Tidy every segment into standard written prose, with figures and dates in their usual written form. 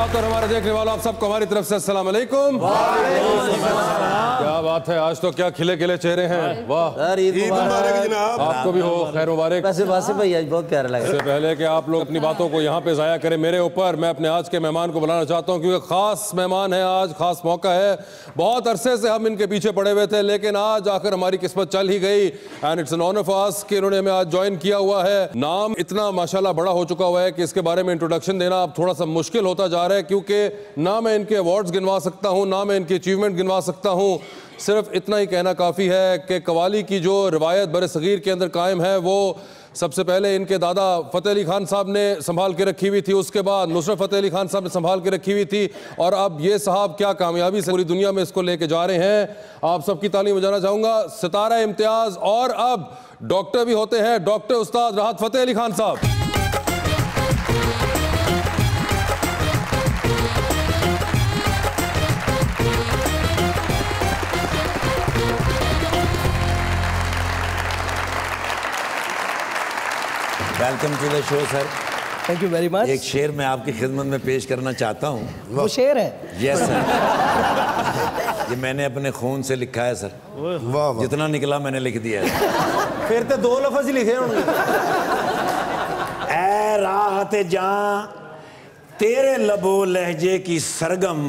नाज़रात और हमारे देखने वालों आप सबको हमारी तरफ से अस्सलाम वालेकुम। क्या बात है, आज तो क्या खिले खिले चेहरे हैं। वाह, ईद मुबारक जनाब। आपको भी हो खैर मुबारक। वैसे भाई आज बहुत प्यारा लगा। इससे पहले कि आप लोग अपनी बातों को यहाँ पे जाया करें मेरे ऊपर, मैं अपने आज के मेहमान को बुलाना चाहता हूँ क्योंकि खास मेहमान है, आज खास मौका है। बहुत अरसे से हम इनके पीछे पड़े हुए थे लेकिन आज आखिर हमारी किस्मत चल ही गई and it's an honour for us कि इन्होंने हमें आज ज्वाइन किया हुआ है। नाम इतना माशाल्लाह बड़ा हो चुका हुआ है कि इसके बारे में इंट्रोडक्शन देना अब थोड़ा सा मुश्किल होता जा रहा है क्योंकि ना मैं इनके अवार्ड्स गिनवा सकता हूँ, ना मैं इनकी अचीवमेंट गिनवा सकता हूँ। सिर्फ इतना ही कहना काफ़ी है कि कवाली की जो रिवायत बर सगीर के अंदर कायम है वो सबसे पहले इनके दादा फ़तेह अली खान साहब ने संभाल के रखी हुई थी, उसके बाद नुसरत फ़तेह अली खान साहब ने संभाल के रखी हुई थी और अब ये साहब क्या कामयाबी से पूरी दुनिया में इसको लेके जा रहे हैं। आप सबकी तालीम बजाना चाहूँगा सितारा इम्तियाज़ और अब डॉक्टर भी होते हैं, डॉक्टर उस्ताद राहत फ़तेह अली खान साहब। Welcome to the show sir. Thank you very much. एक शेर मैं आपकी खिदमत में पेश करना चाहता हूँ। वो शेर है? Yes sir. ये मैंने अपने खून से लिखा है सर। वाह, जितना निकला मैंने लिख दिया है। फिर तो 2 लफ्ज़ ही लिखे होंगे। ऐ राहत जां तेरे लबो लहजे की सरगम,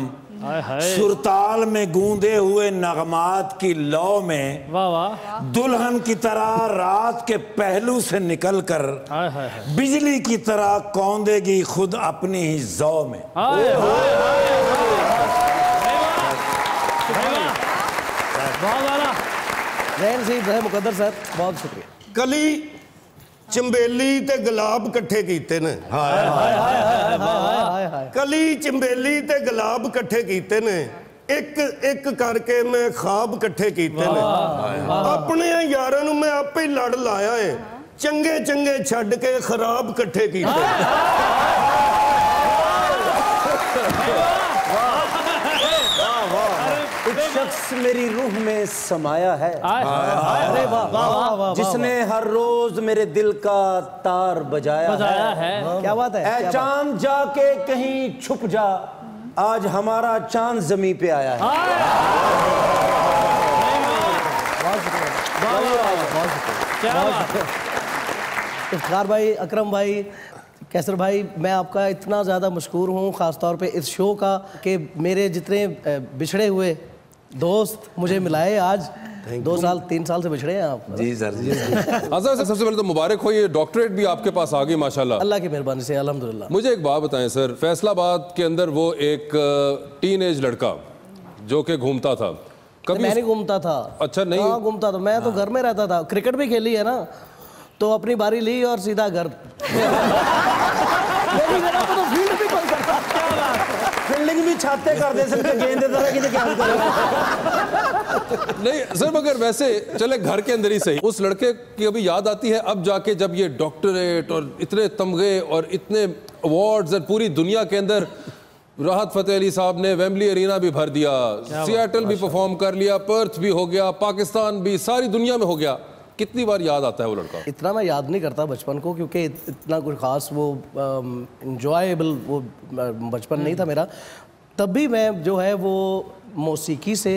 सुरताल में गूंदे हुए नगमात की लौ में, वाह वाह, दुल्हन की तरह रात के पहलू से निकलकर बिजली की तरह कौंदेगी खुद अपनी ही जौ में। जैन सी मुकद्दर सर, बहुत शुक्रिया। कली चंबेली ते गुलाब इकट्ठे कीते ने। कली चंबेली ते गुलाब इकट्ठे कीते ने, एक एक करके मैं ख्वाब इकट्ठे कीते ने। अपने यारां नूं मैं आपे ही लड़ लाया है, चंगे चंगे छड्ड के खराब इकट्ठे कीते। शख्स मेरी रूह में समाया है, अरे वाह वाह वाह, जिसने हर रोज मेरे दिल का तार बजाया है। क्या बात है। ऐ चांद जाके कहीं छुप जा, आज हमारा चांद जमी पे आया है। इफ्तिखार भाई, अकरम भाई, कैसर भाई, मैं आपका इतना ज़्यादा मशकूर हूँ ख़ासतौर पे इस शो का कि मेरे जितने बिछड़े हुए दोस्त मुझे मिलाए आज। 2 साल 3 साल से बिछड़े हैं आप। जी सर जी। सबसे पहले तो मुबारक हो, ये डॉक्टरेट भी आपके पास आ गई माशाल्लाह। अल्लाह की मेहरबानी से अल्हम्दुलिल्लाह। मुझे एक बात बताएं सर, फैसलाबाद के अंदर वो एक टीनेज लड़का जो कि घूमता था, कभी मैं नहीं घूमता था। अच्छा नहीं? हाँ घूमता था, मैं तो घर में रहता था। क्रिकेट भी खेली है ना, तो अपनी बारी ली और सीधा घर। फील्डिंग भी छाते कर दे सकते, गेंद देता था कि क्या नहीं सर, मगर वैसे चले घर के अंदर ही सही। उस लड़के की अभी याद आती है अब जाके जब ये डॉक्टरेट और इतने तमगे और इतने अवार्ड्स और पूरी दुनिया के अंदर राहत फ़तेह अली साहब ने वेम्बली एरिना भी भर दिया, सियाटल भी परफॉर्म कर लिया, पर्थ भी हो गया, पाकिस्तान भी, सारी दुनिया में हो गया। कितनी बार याद आता है वो लड़का? इतना मैं याद नहीं करता बचपन को क्योंकि इतना कुछ खास वो इंजॉयबल वो बचपन नहीं था मेरा। तब भी मैं जो है वो मौसीकी से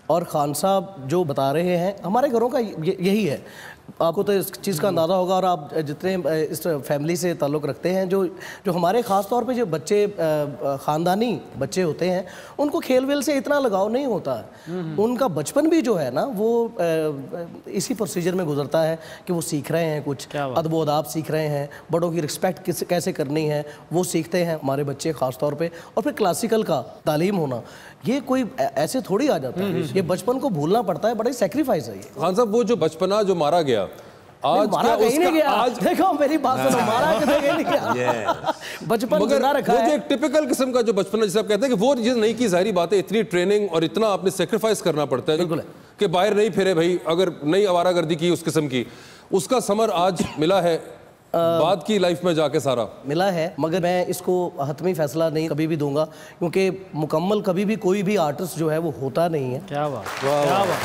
और खान साहब जो बता रहे हैं, हमारे घरों का यही है। आपको तो इस चीज़ का अंदाज़ा होगा और आप जितने इस फैमिली से ताल्लुक़ रखते हैं, जो हमारे ख़ास तौर पे जो बच्चे ख़ानदानी बच्चे होते हैं उनको खेल वेल से इतना लगाव नहीं होता है। उनका बचपन भी जो है ना वो इसी प्रोसीजर में गुजरता है कि वो सीख रहे हैं, कुछ अदब अदाब सीख रहे हैं, बड़ों की रिस्पेक्ट कैसे करनी है वो सीखते हैं हमारे बच्चे ख़ास तौर पर। और फिर क्लासिकल का तालीम होना, ये कोई ऐसे थोड़ी आ जाता है, ये बचपन को भूलना पड़ता है, बड़ा ही सेक्रीफाइस है ये। खान साहब वो जो बचपना जो मारा गया आज मारा कहीं नहीं गया। आज देखो मेरी बात सुनो, मारा कहीं नहीं गया, बचपन जिंदा रखा है। एक टिपिकल किस्म का जो बचपना जिसे आप कहते हैं कि वो चीज नहीं की, जाहिर बात है इतनी ट्रेनिंग और इतना आपने सेक्रीफाइस करना पड़ता है कि बाहर नहीं फिरे भाई, अगर नई आवारागर्दी की उस किस्म की, उसका समर आज मिला है बाद की लाइफ में जाके सारा मिला है। मगर मैं इसको हतमी फैसला नहीं कभी भी दूंगा क्योंकि मुकम्मल कभी भी कोई भी आर्टिस्ट जो है वो होता नहीं है। क्या बात, क्या बात,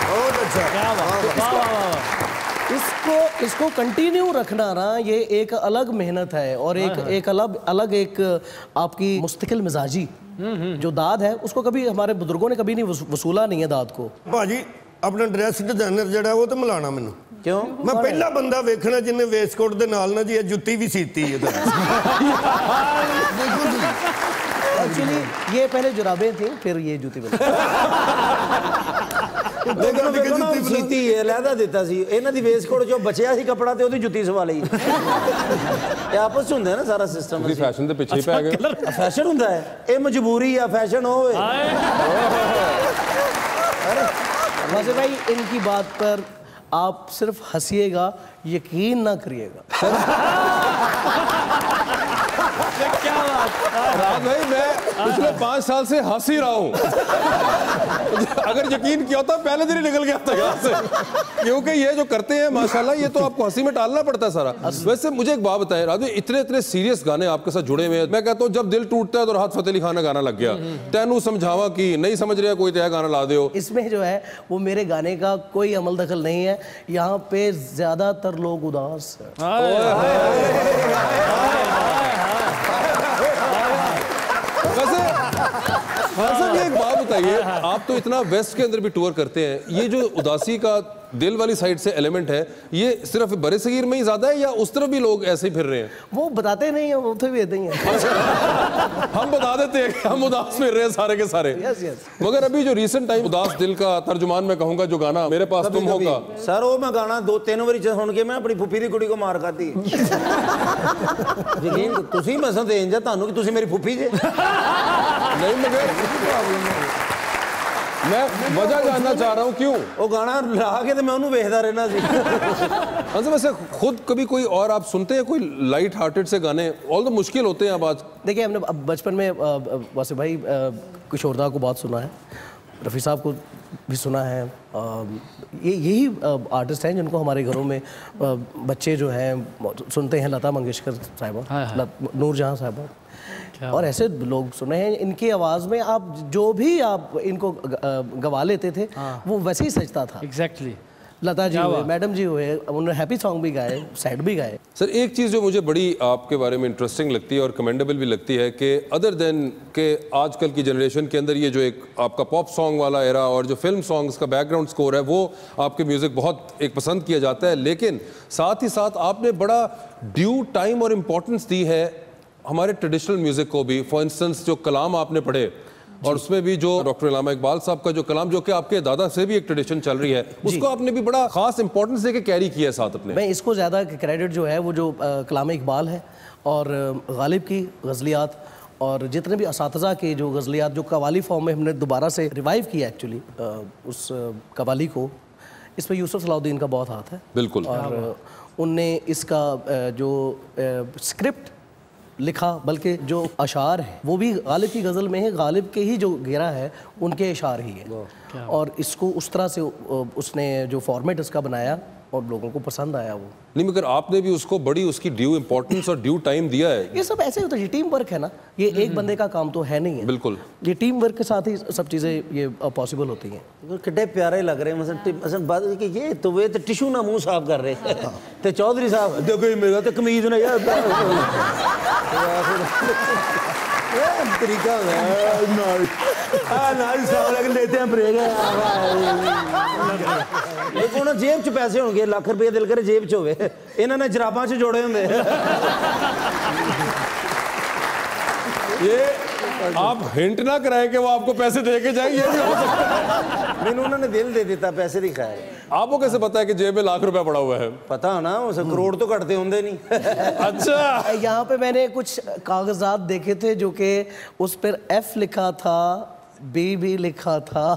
बहुत अच्छा, क्या बात। इस इसको कंटिन्यू रखना ना, ये एक अलग मेहनत है और एक अलग आपकी मुस्तकिल मिजाजी जो दाद है, उसको कभी हमारे बुजुर्गों ने कभी नहीं वसूला नहीं है दाद को। भाजी अपना ड्रेस डिजाइनर जड़ा वो तो मिलाना मैनू क्यों? मैं पहला बंदा वेखना जिन्हें वेस्टकोट दे नाल ना जी ये जुत्ती भी सीती है। एक्चुअली ये पहले जुराबें थी, फिर ये जूती बनी। सीती है लहदा देता सी इन्हां दी वेस्टकोट जो बचिया सी कपड़ा ते ओदी जुत्ती सवा लई। ये आपस हुंदा है ना सारा सिस्टम। ਤੁਸੀਂ ਫੈਸ਼ਨ ਦੇ ਪਿੱਛੇ ਹੀ ਪੈ ਗਏ। फैशन हुंदा है, ये मजबूरी या फैशन होवे। वैसे भाई इनकी बात पर आप सिर्फ हंसिएगा, यकीन ना करिएगा। क्या बात राज भाई, मैं पिछले 5 साल से हंस ही रहा हूँ। अगर यकीन किया होता पहले दिन ही निकल गया था यहाँ से, क्योंकि ये जो करते हैं माशाल्लाह ये तो आपको हंसी में टालना पड़ता है सारा। वैसे मुझे एक बात बताएं राजू, इतने इतने सीरियस गाने आपके साथ जुड़े हुए हैं, मैं कहता हूँ जब दिल टूटता है तो राहत फतेह अली खान का गाना लग गया, तेनू समझावा कि नहीं समझ रहे कोई तय गाना ला दे। इसमें जो है वो मेरे गाने का कोई अमल दखल नहीं है, यहाँ पे ज्यादातर लोग उदास हैं। वैसे सर ये एक बात बताइए, आप तो इतना वेस्ट के अंदर भी टूर करते हैं, ये जो उदासी का दिल वाली साइड से एलिमेंट है, ये सिर्फ बड़े सगीर में ही ज्यादा है या उस तरफ भी लोग ऐसे ही फिर रहे हैं? वो बताते नहीं है, वो तो भी ऐसे ही है। हम बता देते हैं कि हम उदास फिर रहे हैं सारे के सारे। Yes yes. मगर अभी जो रिसेंट टाइम उदास दिल का तर्जुमान मैं कहूंगा जो गाना मेरे पास तुम हो का सर, वो मैं गाना 2-3 बारी सुन के मैं अपनी फुफी दी कुड़ी को मार खाती। यकीन तुसी मैं समझ इंजा तानू कि तुसी मेरी फुफी जे नहीं, मगर मैं वजह जानना चाह रहा हूँ क्यों वो गाना ला के तो मैं उन्होंने वेखदा रहना सी। अच्छा, वैसे खुद कभी कोई और आप सुनते हैं कोई लाइट हार्टेड से गाने? ऑल तो मुश्किल होते हैं अब आज। देखिए हमने अब बचपन में वैसे भाई किशोरदा को बहुत सुना है, रफ़ी साहब को भी सुना है। यही आर्टिस्ट हैं जिनको हमारे घरों में बच्चे जो हैं सुनते हैं, लता मंगेशकर साहिबा, नूरजहां साहिबा, और ऐसे लोग सुने हैं। इनकी आवाज़ में आप जो भी आप इनको गवा लेते थे वो वैसे ही सजता था। एग्जैक्टली। लता जी हुए, मैडम जी हुए, उन्होंने हैप्पी सॉन्ग भी गाए, सैड भी गाए। सर एक चीज़ जो मुझे बड़ी आपके बारे में इंटरेस्टिंग लगती है और कमेंडेबल भी लगती है कि अदर देन के आजकल की जनरेशन के अंदर ये जो एक आपका पॉप सॉन्ग वाला एरा और जो फिल्म सॉन्ग्स का बैकग्राउंड स्कोर है वो आपके म्यूज़िक बहुत एक पसंद किया जाता है, लेकिन साथ ही साथ आपने बड़ा ड्यू टाइम और इम्पोर्टेंस दी है हमारे ट्रेडिशनल म्यूज़िक को भी। फॉर इंस्टेंस जो कलाम आपने पढ़े और उसमें भी जो डॉक्टर अल्लामा इकबाल साहब का जो कलाम, जो कि आपके दादा से भी एक ट्रेडिशन चल रही है, उसको आपने भी बड़ा खास इंपॉर्टेंस देके कैरी किया है साथ अपने। मैं इसको ज़्यादा क्रेडिट जो है वो जो कलाम इकबाल है और गालिब की गज़लियात और जितने भी असातिज़ा के जो गज़लियात जो कवाली फॉर्म में हमने दोबारा से रिवाइव किया एक्चुअली उस कवाली को, इसमें यूसुफ सलाउद्दीन का बहुत हाथ है। बिल्कुल। और उनने इसका जो स्क्रिप्ट लिखा, बल्कि जो अशार है वो भी गालिब की गज़ल में है, गालिब के ही जो घेरा है उनके अशार ही है, और इसको उस तरह से उसने जो फॉर्मेट इसका बनाया और लोगों को पसंद आया वो। नहीं, मगर आपने भी उसको बड़ी उसकी ड्यू इंपॉर्टेंस और ड्यू टाइम दिया है। ये सब ऐसे होता है, ये टीम वर्क है ना, ये एक बंदे का काम तो है नहीं है। बिल्कुल, ये टीम वर्क के साथ ही सब चीज़ें ये पॉसिबल होती हैं। कितने प्यारे लग रहे हैं, मसलन बात कि ये तो वे तो टिशू ना मुंह साफ कर रहे थे चौधरी साहब, देखो ये मेरा तो कमीज ना यार तरीका लेते हैं ब्रेक। देखो ना जेब च पैसे होंगे, लाख रुपये दिल करे जेब च होवे, इन्होंने जराबां च जोड़े होंगे। ये आप हिंट ना कराएं कि वो आपको पैसे दे के जाएंगे, ये भी हो सकता है। मैंने उन्होंने दिल दे देता, पैसे नहीं खाए। आपको कैसे पता है कि जेब में लाख रुपया पड़ा हुआ है? पता हो ना, उसे करोड़ तो कटते होंगे नहीं। अच्छा, यहाँ पे मैंने कुछ कागजात देखे थे जो कि उस पर F लिखा था, B भी लिखा था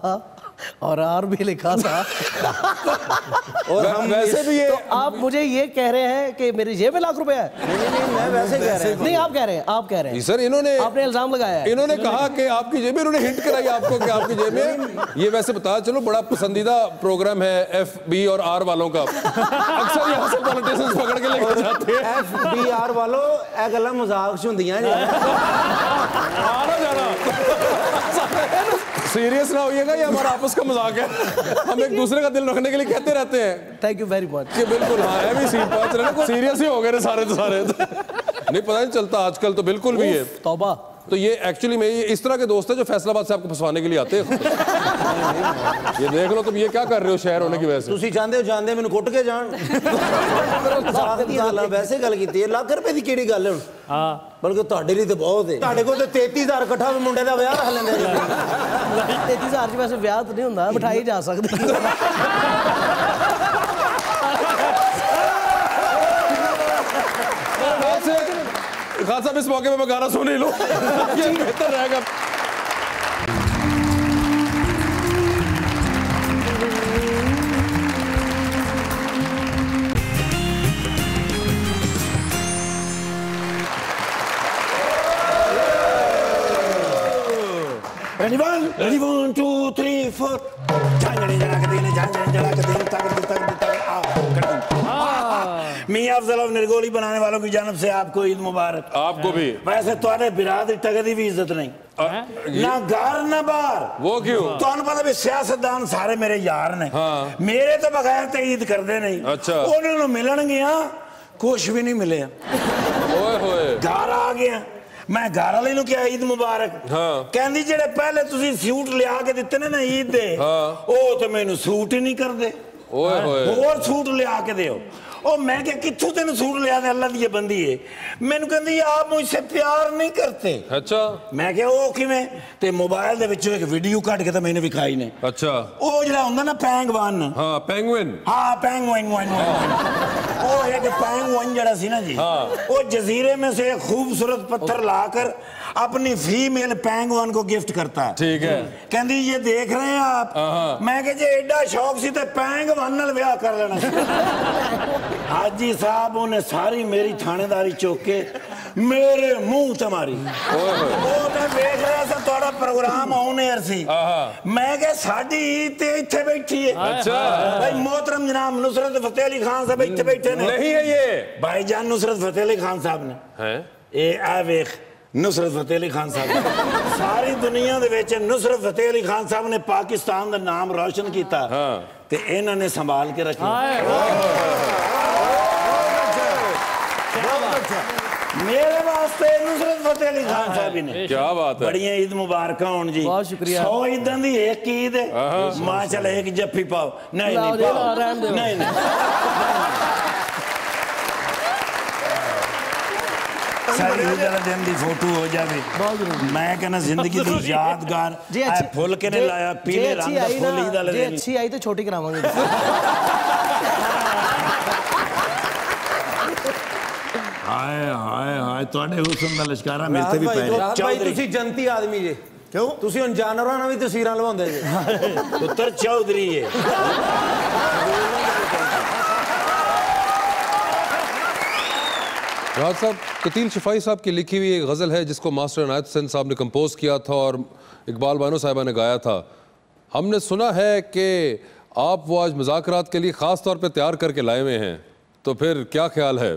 और R भी लिखा था। और हम वैसे भी ये तो आप मुझे ये कह रहे हैं कि मेरी जेब में लाख रुपए है? नहीं, मैं वैसे कह रहा हूं। नहीं, आप कह रहे हैं, आप कह रहे हैं सर, इन्होंने इल्जाम लगाया है। इन्होंने कहा कि आपकी जेब में, इन्होंने हिंट कराई आपको कि आपकी जेब में। ये वैसे बता चलो बड़ा पसंदीदा प्रोग्राम है F, B और R वालों का। अक्सर यहाँ से पॉलिटिशियंस पकड़ के लेकर जाते हैं। F, B, R वालों ए गल्लां मजाक च हुंदियां ने। आना जाना सीरियस ना होइएगा, ये हमारा आपस का मजाक है। हम एक दूसरे का दिल रखने के लिए कहते रहते हैं। Thank you very much. कि बिल्कुल हाँ, है भी सीरियस ही हो गए सारे तो सारे। नहीं पता नहीं चलता आजकल तो बिल्कुल भी है। तौबा। तो ये एक्चुअली में ये इस तरह के दोस्त है जो फैसलाबाद से आपको फंसवाने के लिए आते हैं। ये देख लो तुम ये क्या कर रहे हो शहर होने की वजह से। ਤੁਸੀਂ ਚਾਹੁੰਦੇ ਹੋ ਜਾਂਦੇ ਮੈਨੂੰ ਕੁੱਟ ਕੇ ਜਾਣ। ਸਾਖ ਦੀ ਗੱਲਾਂ ਵੈਸੇ ਗੱਲ ਕੀਤੀ ਹੈ। ਲੱਖ ਰੁਪਏ ਦੀ ਕਿਹੜੀ ਗੱਲ ਹੈ ਹੁਣ? ਹਾਂ ਬਲਕਿ ਤੁਹਾਡੇ ਲਈ ਤਾਂ ਬਹੁਤ ਹੈ। ਤੁਹਾਡੇ ਕੋਲ ਤਾਂ 33000 ਇਕੱਠਾ ਵੀ ਮੁੰਡੇ ਦਾ ਵਿਆਹ ਰੱਖ ਲੈਂਦੇ ਜੀ। 33000 ਚ ਵੈਸੇ ਵਿਆਹ ਤਾਂ ਨਹੀਂ ਹੁੰਦਾ, ਬਿਠਾਈ ਜਾ ਸਕਦੀ। खान साहब इस मौके पे मैं गाना सुन ही लूं, ये बेहतर रहेगा। Ready, 1, 2, 3, 4. मियां अफजल निर्गोली बनाने वालों की जानब से आपको ईद मुबारक। आपको भी। वैसे तुम्हारे बिरादरी टगदी भी इज्जत नहीं ना घर ना बाहर। वो क्यों? ਤੁਹਾਨੂੰ ਪਤਾ ਵੀ ਸਿਆਸਤਦਾਨ ਸਾਰੇ ਮੇਰੇ ਯਾਰ ਨੇ। ਹਾਂ। ਮੇਰੇ ਤੋਂ ਬਗੈਰ ਤੇ ਈਦ ਕਰਦੇ ਨਹੀਂ। ਅੱਛਾ। ਉਹਨਾਂ ਨੂੰ ਮਿਲਣ ਗਿਆ ਕੁਝ ਵੀ ਨਹੀਂ ਮਿਲਿਆ। ਓਏ ਹੋਏ। ਘਰ ਆ ਗਿਆ ਮੈਂ ਘਰ ਵਾਲੇ ਨੂੰ ਕਿਹਾ ਈਦ ਮੁਬਾਰਕ। ਹਾਂ। ਕਹਿੰਦੀ ਜਿਹੜੇ ਪਹਿਲੇ ਤੁਸੀਂ ਸੂਟ ਲਿਆ ਕੇ ਦਿੱਤੇ ਨੇ ਨਾ ਈਦ ਦੇ, ਉਹ ਤੇ ਮੈਨੂੰ ਸੂਟ ਹੀ ਨਹੀਂ ਕਰਦੇ। ਓਏ ਹੋਏ। ਹੋਰ ਸੂਟ ਲਿਆ ਕੇ ਦਿਓ। और मैं क्या किथों तेन सूट लिया दे, अल्लाह दी ये बंदी है। मैनू कहंदी आप मुझसे प्यार नहीं करते। अच्छा। मैं क्या वो किवें? ते मोबाइल दे विचों एक वीडियो कट के तो मैंने विखाई ने। अच्छा। ओ जेड़ा हुंदा ना पैंगवन। हां पेंगुइन। हां पेंगुइन ओ एक पेंगुइन जेड़ा सी ना जी, वो जजीरे में से एक खूबसूरत पत्थर लाकर अपनी फीमेल पेंगुइन को गिफ्ट करता है। ठीक है। कहंदी ये देख रहे हैं आप? मैं कहा जे एडा शौक सी ते पेंगुइन नाल ब्याह कर लेना। हाजी साहब उन्हें सारी मेरी थानेदारी चौक के मेरे मुंह ते मारी। वो मैं देख रहा था थोड़ा प्रोग्राम ऑन एयर सी। मैं क्या साडी ईद ते इत्थे बैठी है। अच्छा। भाई मोहतरम जनाब नुसरत फतेह अली खान साहब इत्थे बैठे ने। नहीं है ये भाईजान नुसरत फतेह अली खान साहब ने हैं ए आ वेख नुसरत फतेह अली खान साहब सारी दुनिया दे विच नुसरत फतेह अली खान साहब ने पाकिस्तान दा नाम रोशन कीता ते इन्हां ने संभाल के रखा। मेरे वास्ते नुसरत फतेह अली खान साहब ने। क्या बात है। बड़ियां ईद मुबारक होन जी। बहुत शुक्रिया। 100 ईदां दी एक ईद है। मां चल एक जफ्फी पाओ। नहीं पाओ। नहीं सारी ईद दिन दी फोटो हो जावे। मैं कहना जिंदगी दी यादगार फुल के ने लाया पीले रंग दा फुल ईद वाले दिन। अच्छी आई तो छोटी करावांगे। हाय हाय हाय ਤੁਹਾਡੇ ਹੁਸਨ ਦਾ ਲਸ਼ਕਾਰਾ ਮੇਰੇ ਤੇ ਵੀ ਪੈ ਰਿਹਾ। ਭਾਈ ਤੁਸੀਂ ਜੰਤੀ ਆਦਮੀ ਜੇ। ਕਿਉਂ? ਤੁਸੀਂ ਹੁਣ ਜਾਨਵਰਾਂ ਨਾਲ ਵੀ ਤਸਵੀਰਾਂ ਲਵਾਉਂਦੇ ਜੇ। ਪੁੱਤਰ ਚੌਧਰੀ ਹੈ। राहत साहब, कतील शिफाई साहब की लिखी हुई एक गज़ल है जिसको मास्टर इनायत हुसैन साहब ने कंपोज किया था और इकबाल बानो साहिबा ने गाया था। हमने सुना है कि आप वो आज मुज़ाकरात के लिए ख़ास तौर पे तैयार करके लाए हुए हैं, तो फिर क्या ख्याल है?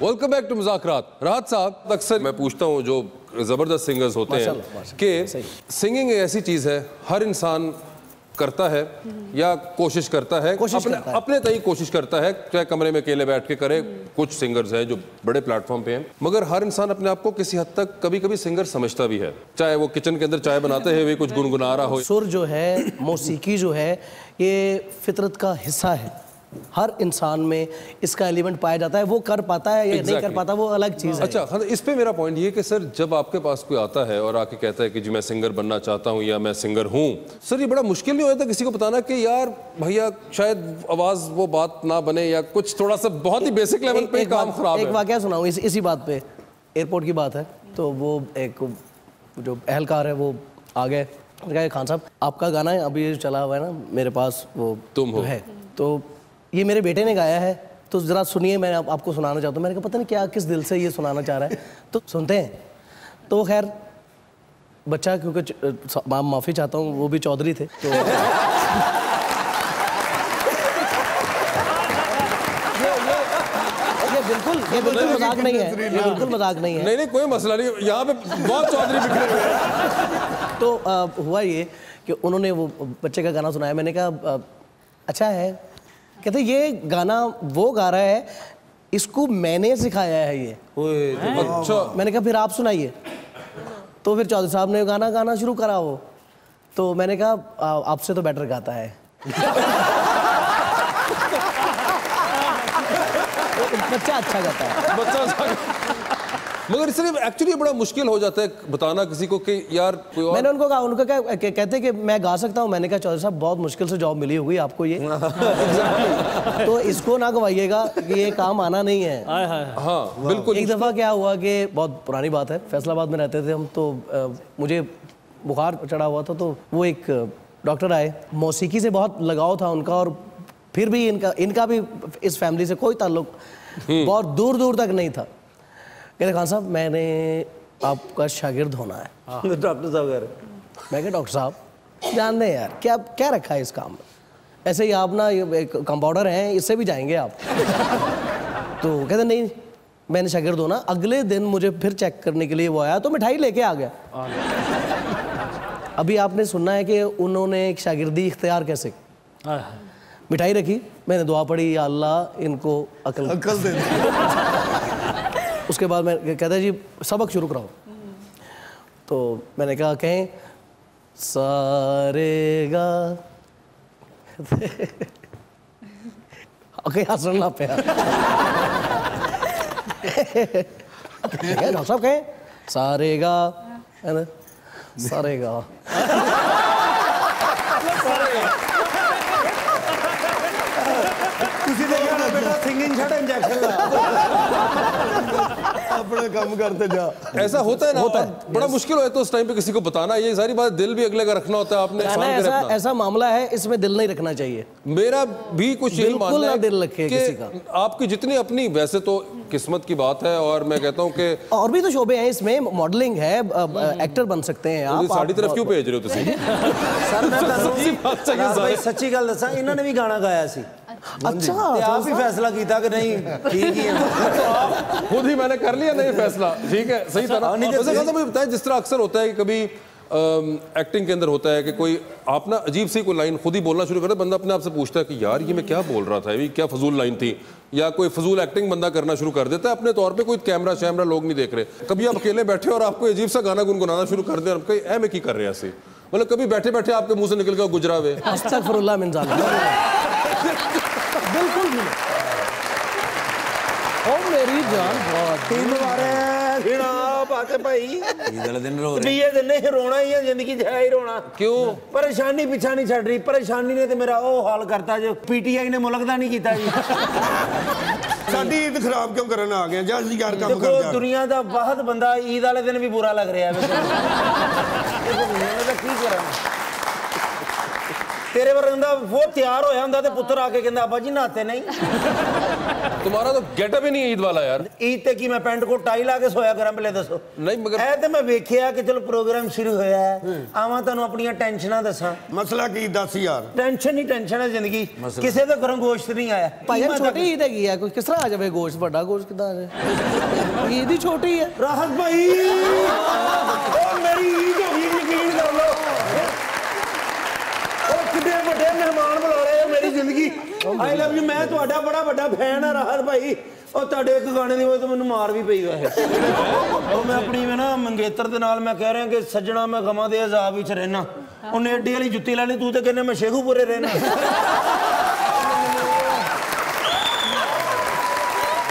वेलकम बैक टू मुज़ाकरात। राहत साहब, अक्सर मैं पूछता हूँ जो ज़बरदस्त सिंगर्स होते हैं कि सिंगिंग एक ऐसी चीज़ है हर इंसान करता है या कोशिश करता है, अपने तय कोशिश करता है, चाहे कमरे में अकेले बैठ के करे। कुछ सिंगर्स हैं जो बड़े प्लेटफॉर्म पे हैं, मगर हर इंसान अपने आप को किसी हद तक कभी कभी सिंगर समझता भी है, चाहे वो किचन के अंदर चाय बनाते हुए कुछ गुनगुना रहा हो। सुर जो है, मौसीकी जो है, ये फितरत का हिस्सा है। हर इंसान में इसका एलिमेंट पाया जाता है। वो कर पाता है या नहीं कर पाता, वो अलग चीज़ है। अच्छा, इस पे मेरा पॉइंट ये कि सर जब आपके पास कोई आता है और आके कहता है कि जी मैं सिंगर बनना चाहता हूँ या मैं सिंगर हूँ, सर ये बड़ा मुश्किल नहीं होता किसी को बताना कि यार भैया शायद आवाज़ वो बात ना बने या कुछ थोड़ा सा बहुत ही बेसिक लेवल पे काम खराब है। एक वाकया सुनाऊँ इसी बात पे। एयरपोर्ट की बात है तो वो एक जो एहलकार है वो आ गए, कहा खान साहब आपका गाना है अभी चला हुआ है ना मेरे पास, वो तुम हो है, तो ये मेरे बेटे ने गाया है तो ज़रा सुनिए, मैं आपको सुनाना चाहता हूँ। मैंने कहा पता नहीं क्या किस दिल से ये सुनाना चाह रहा है, तो सुनते हैं। तो खैर बच्चा, क्योंकि माफ़ी चाहता हूँ, वो भी चौधरी थे तो ये बिल्कुल, ये बिल्कुल मजाक नहीं है, ये बिल्कुल मजाक नहीं है। नहीं नहीं कोई मसला नहीं, यहाँ पे बहुत चौधरी बिखरे हुए हैं। तो हुआ ये कि उन्होंने वो बच्चे का गाना सुनाया, मैंने कहा अच्छा है। कहते ये गाना वो गा रहा है, इसको मैंने सिखाया है ये। अच्छा, मैंने कहा फिर आप सुनाइए। तो फिर चौधरी साहब ने गाना गाना शुरू करा वो, तो मैंने कहा आपसे तो बेटर गाता है। बच्चा अच्छा गाता है, बच्चा मगर इसलिए एक्चुअली बड़ा मुश्किल हो जाता है बताना किसी को कि यार कोई और। मैंने उनको कहा, उनको क्या कहते कि मैं गा सकता हूँ। मैंने कहा चौधरी साहब बहुत मुश्किल से जॉब मिली होगी आपको ये। तो इसको ना गवाइएगा, ये काम आना नहीं है। हाँ बिल्कुल। एक दफ़ा क्या हुआ कि बहुत पुरानी बात है, फैसलाबाद में रहते थे हम, तो मुझे बुखार चढ़ा हुआ था, तो वो एक डॉक्टर आए, मौसीकी से बहुत लगाव था उनका, और फिर भी इनका भी इस फैमिली से कोई ताल्लुक बहुत दूर दूर तक नहीं था। कहते खान साहब मैंने आपका शागिर्द होना है। डॉक्टर साहब कह रहे, मैं कहा डॉक्टर साहब जान दें यार, क्या क्या रखा है इस काम में, ऐसे ही आप ना ये कंपाउंडर हैं, इससे भी जाएंगे आप। तो कहते नहीं मैंने शागिर्द होना। अगले दिन मुझे फिर चेक करने के लिए वो आया, तो मिठाई लेके आ गया। अभी आपने सुनना है कि उन्होंने एक शागिर्दी इख्तियार कैसे, मिठाई रखी, मैंने दुआ पढ़ी या अल्लाह इनको अकल दे। उसके बाद मैं कहता जी सबक शुरू कराओ। तो मैंने कहा कहें सारेगा हंसना पे डॉक्टर साहब कहें सारेगा, है ना, सारेगा। बेटा सिंगिंग छड़ इंजेक्शन ला, अपना काम करते जा। ऐसा होता है ना, होता है। बड़ा मुश्किल हो तो उस टाइम पे किसी को बताना, ये सारी बात दिल भी अगले का रखना होता है। आपने ऐसा मामला है, इसमें दिल नहीं रखना चाहिए। मेरा भी कुछ यही मानना है दिल रखे किसी का। आपकी जितनी अपनी वैसे तो किस्मत की बात है, और मैं कहता हूँ कि और भी तो शोबे हैं इसमें, मॉडलिंग है, एक्टर बन सकते हैं आप। साड़ी तरफ क्यों भेज रहे हो तुसी? सर मैं सच्ची गल दसा, इन्होंने भी गाना गाया सी। अच्छा, आप ही फैसला किया कि नहीं ठीक ही है। खुद ही मैंने कर लिया नहीं फैसला, ठीक है सही था ना। मुझे बताएं, जिस तरह अक्सर होता है कि कभी एक्टिंग के अंदर होता है कि कोई आप ना अजीब सी कोई लाइन खुद ही बोलना शुरू करता है, बंदा अपने आप से पूछता है कि यार ये मैं क्या बोल रहा था, ये क्या फजूल लाइन थी, या कोई फजूल एक्टिंग बंदा करना शुरू कर देता है अपने तौर पे, कोई कैमरा शैमरा लोग नहीं देख रहे। कभी आप अकेले बैठे और आपको अजीब सा गाना गुनगुनाना शुरू कर दे और कहीं ऐ मैं की कर रहे हैं ऐसे, मतलब कभी बैठे बैठे आपके मुंह से निकल गया गुजरा हुए अस्तगफिरुल्लाह मिन ज़ालिक। बिल्कुल भी ओ मेरी जान बहुत तीन बार फिरा बात भाई ये दिन रो रहे ये दिन नहीं रोना ही है, जिंदगी च है ही रोना। क्यों? परेशानी पीछा नहीं छड़ रही, परेशानी ने तो मेरा वो हाल करता जो पीटीआई ने मुल्क दा नहीं किया जी। साडी ईद खराब क्यों करना आ गया? जा यार काम कर देखो दुनिया दा बहुत बंदा ईद वाले दिन भी बुरा लग रहा है। की करा तेरे बंदा वो तैयार होया हुंदा ते पुत्र आके कहंदा अब्बा जी नहाते नहीं। तुम्हारा तो गेटअप ही नहीं है ईद वाला यार। ईद ते की मैं पैंट को टाई ला के सोया करा, पहले दसो। नहीं मगर ऐ ते मैं वेखिया कि चलो प्रोग्राम शुरू होया है, आवां तुहानू अपनी टेंशनां दसां। मसला की दस यार? टेंशन ही टेंशन है जिंदगी, किसी दे घरों गोश्त नहीं आया। भाई छोटी ईद हैगी है, कोई किस तरह आ जाए गोश्त, बड़ा गोश्त किदा आ जाए? ईद ही छोटी है। राहत भाई ओ मेरी ईद हो गई, यकीन कर लो। कितने बड़े मेहमान बुला रहे हो मेरी जिंदगी। आई लव यू, मैं ਤੁਹਾਡਾ बड़ा बड़ा फैन है राहत भाई। और ਤੁਹਾਡੇ ਇੱਕ ਗਾਣੇ ਦੀ ਵਜ੍ਹਾ ਤੋਂ ਮੈਨੂੰ ਮਾਰ ਵੀ ਪਈ ਵੈਸੇ। ਉਹ ਮੈਂ ਆਪਣੀ ਨਾ ਮੰਗੇਤਰ ਦੇ ਨਾਲ ਮੈਂ ਕਹਿ ਰਿਹਾ ਕਿ ਸੱਜਣਾ ਮੈਂ ਗਮਾਂ ਦੇ ਅਜ਼ਾਬ ਵਿੱਚ ਰਹਿਣਾ। ਉਹਨੇ ਏਡੀ ਵਾਲੀ ਜੁੱਤੀ ਲੈ ਲਈ, ਤੂੰ ਤੇ ਕਹਿੰਦਾ ਮੈਂ ਸ਼ੇਖੂਪੁਰੇ ਰਹਿਣਾ।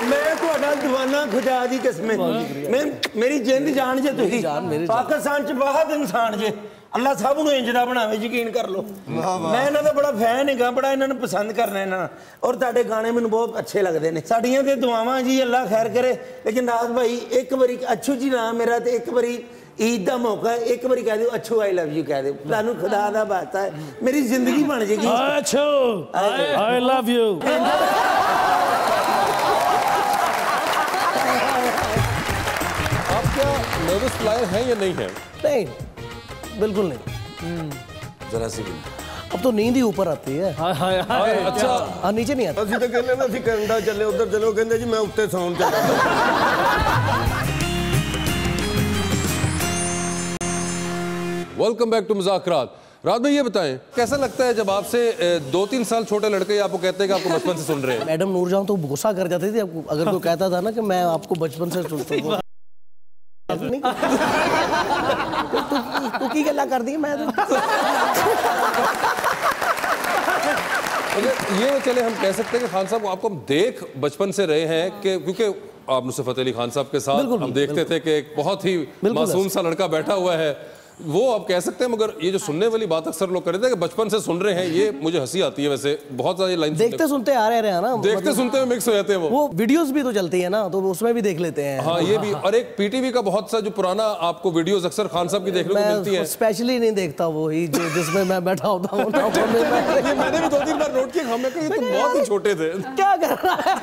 मैं ਤੁਹਾਡਾ दीवाना खुदा दी कसम, मैं मेरी जिंद जान जे तुसी पाकिस्तान च बहुत इंसान जे, अल्लाह सब नूं इंज दा बनावे, यकीन कर लो। मैं इन्हां दा बड़ा फैन हैगा, बड़ा इन्हां नूं पसंद करना इन्हां, और तुहाडे गाने मैनूं बहुत अच्छे लगदे ने। साडीआं ते दुआवां जी अल्लाह खैर करे। लेकिन राज भाई एक बारी अच्छू जी नाम मेरा, ते एक बारी ईद का मौका है, एक बारी कह दो अच्छू आई लव यू कह दो, तुहानूं खुदा दा वास्ता है, मेरी जिंदगी बन जाएगी। अच्छू I love you. Nervous flyer है या नहीं है? नहीं बिल्कुल नहीं। जरा सी भी अब तो नींद ही ऊपर आती है। अच्छा हाँ, नीचे नहीं आती। ਅਸੀਂ ਤਾਂ ਕਹਿੰਦੇ ਨਾ ਅਸੀਂ ਕੈਨੇਡਾ ਚੱਲੇ ਉਧਰ ਚਲੋ ਕਹਿੰਦੇ ਜੀ ਮੈਂ ਉੱਤੇ ਸੌਣ ਚੱਲਾ। वेलकम बैक टू मुज़ाकरात। रात में ये बताएं कैसा लगता है जब आपसे 2-3 साल छोटे लड़के आपको कहते हैं कि आपको बचपन से सुन रहे हैं? मैडम नूरजहां तो गुस्सा कर जाती थी आपको अगर कोई कहता था ना कि मैं आपको बचपन से सुनता हूँ। तू की गल्ला कर दी मैं ये चले हम कह सकते हैं कि खान साहब को आपको हम देख बचपन से रहे हैं कि क्योंकि आप नुसरत अली खान साहब के साथ हम देखते थे कि एक बहुत ही मासूम सा लड़का बैठा हुआ है, वो आप कह सकते हैं। मगर ये जो सुनने वाली बात अक्सर लोग कर रहे थे कि बचपन से सुन रहे हैं, ये मुझे हंसी आती है। वैसे बहुत सारी लाइन देखते सुनते आ रहे हैं ना, देखते सुनते हुए मिक्स हो जाते हैं। वो वीडियोस भी तो चलती है ना, तो उसमें भी देख लेते हैं। हाँ ये भी, और एक पीटीवी का बहुत सा जो पुराना आपको वीडियोस अक्सर खान साहब की देखने को मिलती है। स्पेशली नहीं देखता वो ही जो जिसमें मैं बैठा होता हूँ। ये मैंने भी 2-3 बार नोट किया, हमें ये तो बहुत ही छोटे थे। क्या कर रहा है?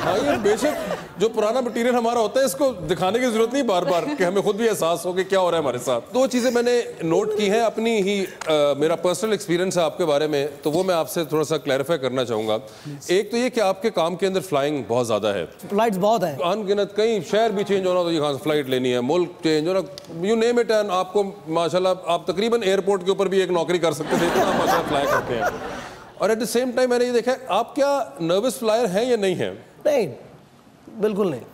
हाँ ये बेशक जो पुराना मटीरियल हमारा होता है इसको दिखाने की जरूरत नहीं बार बार कि हमें खुद भी एहसास हो कि क्या हो रहा है हमारे साथ। 2 चीजें मैंने नोट की है अपनी ही, मेरा पर्सनल एक्सपीरियंस है आपके बारे में, तो वो मैं आपसे थोड़ा सा क्लैरिफाई करना चाहूंगा। एक तो ये कि आपके काम के अंदर फ्लाइंग बहुत ज्यादा है, फ्लाइट्स बहुत है, अनगिनत, कहीं शहर भी चेंज होना तो यहाँ से फ्लाइट लेनी है, मुल्क चेंज होना, यू नेम इट, एंड आपको माशाल्लाह आप तकरीबन एयरपोर्ट के ऊपर भी एक नौकरी कर सकते थे, इतना माशाल्लाह फ्लाई करते हैं। और एट द सेम टाइम मैंने ये देखा है आप क्या नर्वस फ्लायर हैं या नहीं है? नहीं, बिल्कुल नहीं,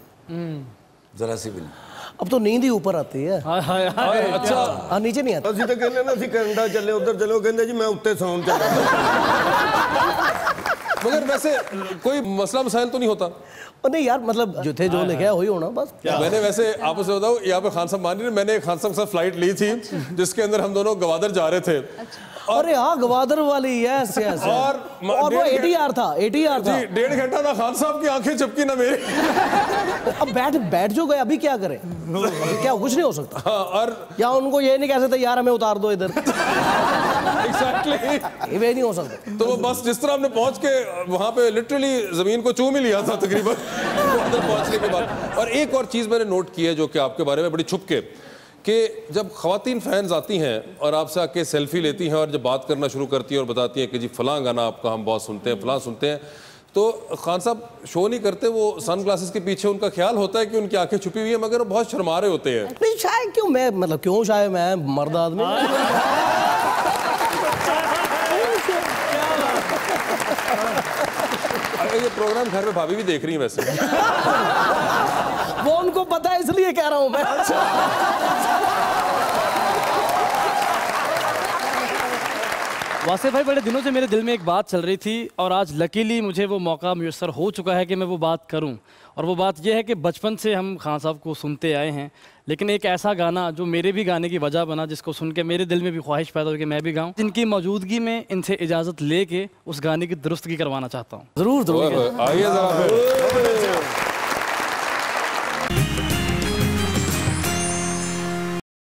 जरा सी भी नहीं। अब तो नींद ही ऊपर आती है। अच्छा हाँ, नीचे नहीं आती। ਅਸੀਂ ਤਾਂ ਕਹਿੰਦੇ ਨਾ ਅਸੀਂ ਕੈਨੇਡਾ ਚੱਲੇ ਉਧਰ ਚਲੋ ਕਹਿੰਦੇ ਜੀ मैं ਉੱਤੇ ਸੌਣ ਚੱਲਾ। मगर वैसे कोई मसला मसाइल तो नहीं होता? नहीं यार, मतलब जो थे जो लिखे वही होना बस। मैंने वैसे आपसे बताऊं, यहाँ पे खान साहब मान रहे, मैंने खान साहब के साथ फ्लाइट ली थी जिसके अंदर हम दोनों गवादर जा रहे थे। अरे हाँ, गवादर वाली, यस यस। और वो ATR था, ATR था। 1.5 घंटा ना खान साहब की आंखें झपकी ना मेरी। अब बैठ जो गए, अभी क्या करें? क्या कुछ नहीं हो सकता। हाँ, और या उनको ये नहीं कह सकते यार हमें उतार दो इधर। एग्जैक्टली वे नहीं हो सकता। तो वो बस जिस तरह हमने पहुंच के वहां पे लिटरली जमीन को चूम ही लिया था तकरीबन अंदर पहुंचने के बाद। और एक और चीज मैंने नोट की है जो कि आपके बारे में बड़ी छुप के, कि जब ख़वातीन फैंस आती हैं और आपसे आके सेल्फी लेती हैं और जब बात करना शुरू करती हैं और बताती हैं कि जी फलां गाना आपका हम बहुत सुनते हैं, फलां सुनते हैं, तो खान साहब शो नहीं करते, वो सन ग्लासेस के पीछे उनका ख्याल होता है कि उनकी आंखें छुपी हुई है, मगर वो बहुत शर्मा रहे होते हैं। नहीं शायद, क्यों मैं, मतलब क्यों शायद, मैं मर्द आदमी। ये प्रोग्राम घर में भाभी भी देख रही है वैसे। वो उनको पता है इसलिए कह रहा हूं मैं। वासिफ भाई, बड़े दिनों से मेरे दिल में एक बात चल रही थी और आज लकीली मुझे वो मौका मुयस्सर हो चुका है कि मैं वो बात करूं। और वो बात ये है कि बचपन से हम खान साहब को सुनते आए हैं, लेकिन एक ऐसा गाना जो मेरे भी गाने की वजह बना, जिसको सुन के मेरे दिल में भी ख्वाहिश पैदा हुई कि मैं भी गाऊं, जिनकी मौजूदगी में इनसे इजाज़त लेके उस गाने की दुरुस्तगी करवाना चाहता हूँ। जरूर जरूर। आइए जरा फिर।